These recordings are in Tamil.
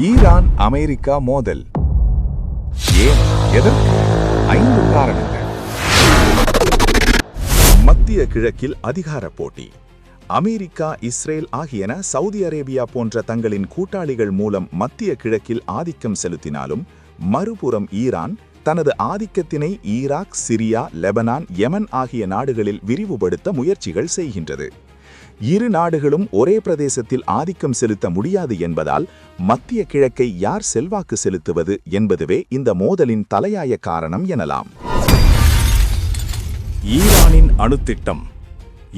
ஈரான் அமெரிக்கா மோதல். ஏன், எதற்கு? 5 காரணங்கள். மத்திய கிழக்கில் அதிகார போட்டி. அமெரிக்கா, இஸ்ரேல் ஆகியன சவுதி அரேபியா போன்ற தங்களின் கூட்டாளிகள் மூலம் மத்திய கிழக்கில் ஆதிக்கம் செலுத்தினாலும், மறுபுறம் ஈரான் தனது ஆதிக்கத்தினை ஈராக், சிரியா, லெபனான், யெமன் ஆகிய நாடுகளில் விரிவுபடுத்த முயற்சிகள் செய்கின்றது. இரு நாடுகளும் ஒரே பிரதேசத்தில் ஆதிக்கம் செலுத்த முடியாது என்பதால் மத்திய கிழக்கை யார் செல்வாக்கு செலுத்துவது என்பதுவே இந்த மோதலின் தலையாய காரணம் எனலாம். ஈரானின் அணுத்திட்டம்.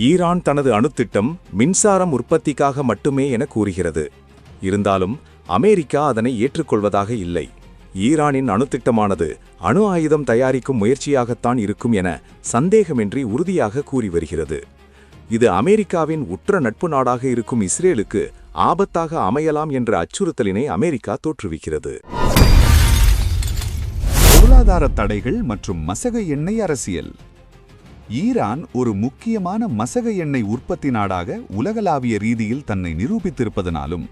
ஈரான் தனது அணுத்திட்டம் மின்சாரம் உற்பத்திக்காக மட்டுமே என கூறுகிறது. இருந்தாலும் அமெரிக்கா அதனை ஏற்றுக்கொள்வதாக இல்லை. ஈரானின் அணுத்திட்டமானது அணு ஆயுதம் தயாரிக்கும் முயற்சியாகத்தான் இருக்கும் என சந்தேகமின்றி உறுதியாக கூறி வருகிறது. இது அமெரிக்காவின் உற்ற நட்பு நாடாக இருக்கும் இஸ்ரேலுக்கு ஆபத்தாக அமையலாம் என்ற அச்சுறுத்தலினை அமெரிக்கா தோற்றுவிக்கிறது. பொருளாதார தடைகள் மற்றும் மசக எண்ணெய் அரசியல். ஈரான் ஒரு முக்கியமான மசக எண்ணெய் உற்பத்தி நாடாக உலகளாவிய ரீதியில் தன்னை நிரூபித்திருப்பதனாலும்,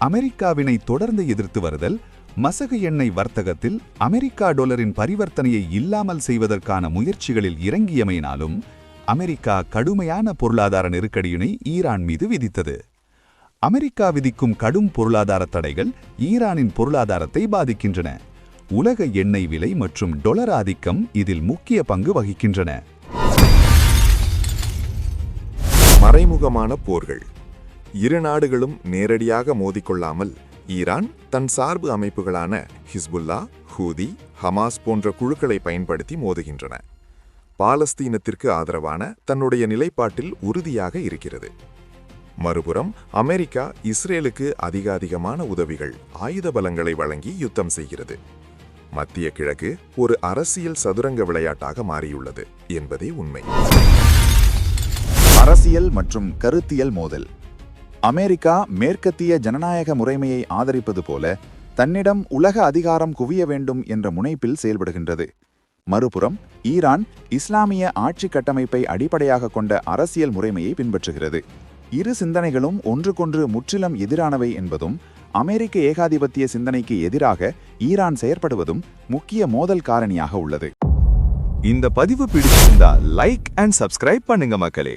அமெரிக்காவினை தொடர்ந்து எதிர்த்து வருதல், மசக எண்ணெய் வர்த்தகத்தில் அமெரிக்கா டாலரின் பரிவர்த்தனையை இல்லாமல் செய்வதற்கான முயற்சிகளில் இறங்கியமையினாலும் அமெரிக்கா கடுமையான பொருளாதார நெருக்கடியினை ஈரான் மீது விதித்தது. அமெரிக்கா விதிக்கும் கடும் பொருளாதார தடைகள் ஈரானின் பொருளாதாரத்தை பாதிக்கின்றன. உலக எண்ணெய் விலை மற்றும் டொலர் ஆதிக்கம் இதில் முக்கிய பங்கு வகிக்கின்றன. மறைமுகமான போர்கள். இரு நாடுகளும் நேரடியாக மோதிக்கொள்ளாமல் ஈரான் தன் சார்பு அமைப்புகளான ஹிஸ்புல்லா, ஹூதி, ஹமாஸ் போன்ற குழுக்களை பயன்படுத்தி மோதுகின்றன. பாலஸ்தீனத்திற்கு ஆதரவான தன்னுடைய நிலைப்பாட்டில் உறுதியாக இருக்கிறது. மறுபுறம் அமெரிக்கா இஸ்ரேலுக்கு அதிகமான உதவிகள், ஆயுத பலங்களை வழங்கி யுத்தம் செய்கிறது. மத்திய கிழக்கு ஒரு அரசியல் சதுரங்க விளையாட்டாக மாறியுள்ளது என்பதே உண்மை. அரசியல் மற்றும் கருத்தியல் மோதல். அமெரிக்கா மேற்கத்திய ஜனநாயக முறைமையை ஆதரிப்பது போல தன்னிடம் உலக அதிகாரம் குவிய வேண்டும் என்ற முனைப்பில் செயல்படுகின்றது. மறுபுறம் ஈரான் இஸ்லாமிய ஆட்சி கட்டமைப்பை அடிப்படையாக கொண்ட அரசியல் முறைமையை பின்பற்றுகிறது. இரு சிந்தனைகளும் ஒன்றுக்கொன்று முற்றிலும் எதிரானவை என்பதும், அமெரிக்க ஏகாதிபத்திய சிந்தனைக்கு எதிராக ஈரான் செயற்படுவதும் முக்கிய மோதல் காரணியாக உள்ளது. இந்த பதிவு பிடிச்சிருந்தா லைக் அண்ட் சப்ஸ்கிரைப் பண்ணுங்க மக்களே.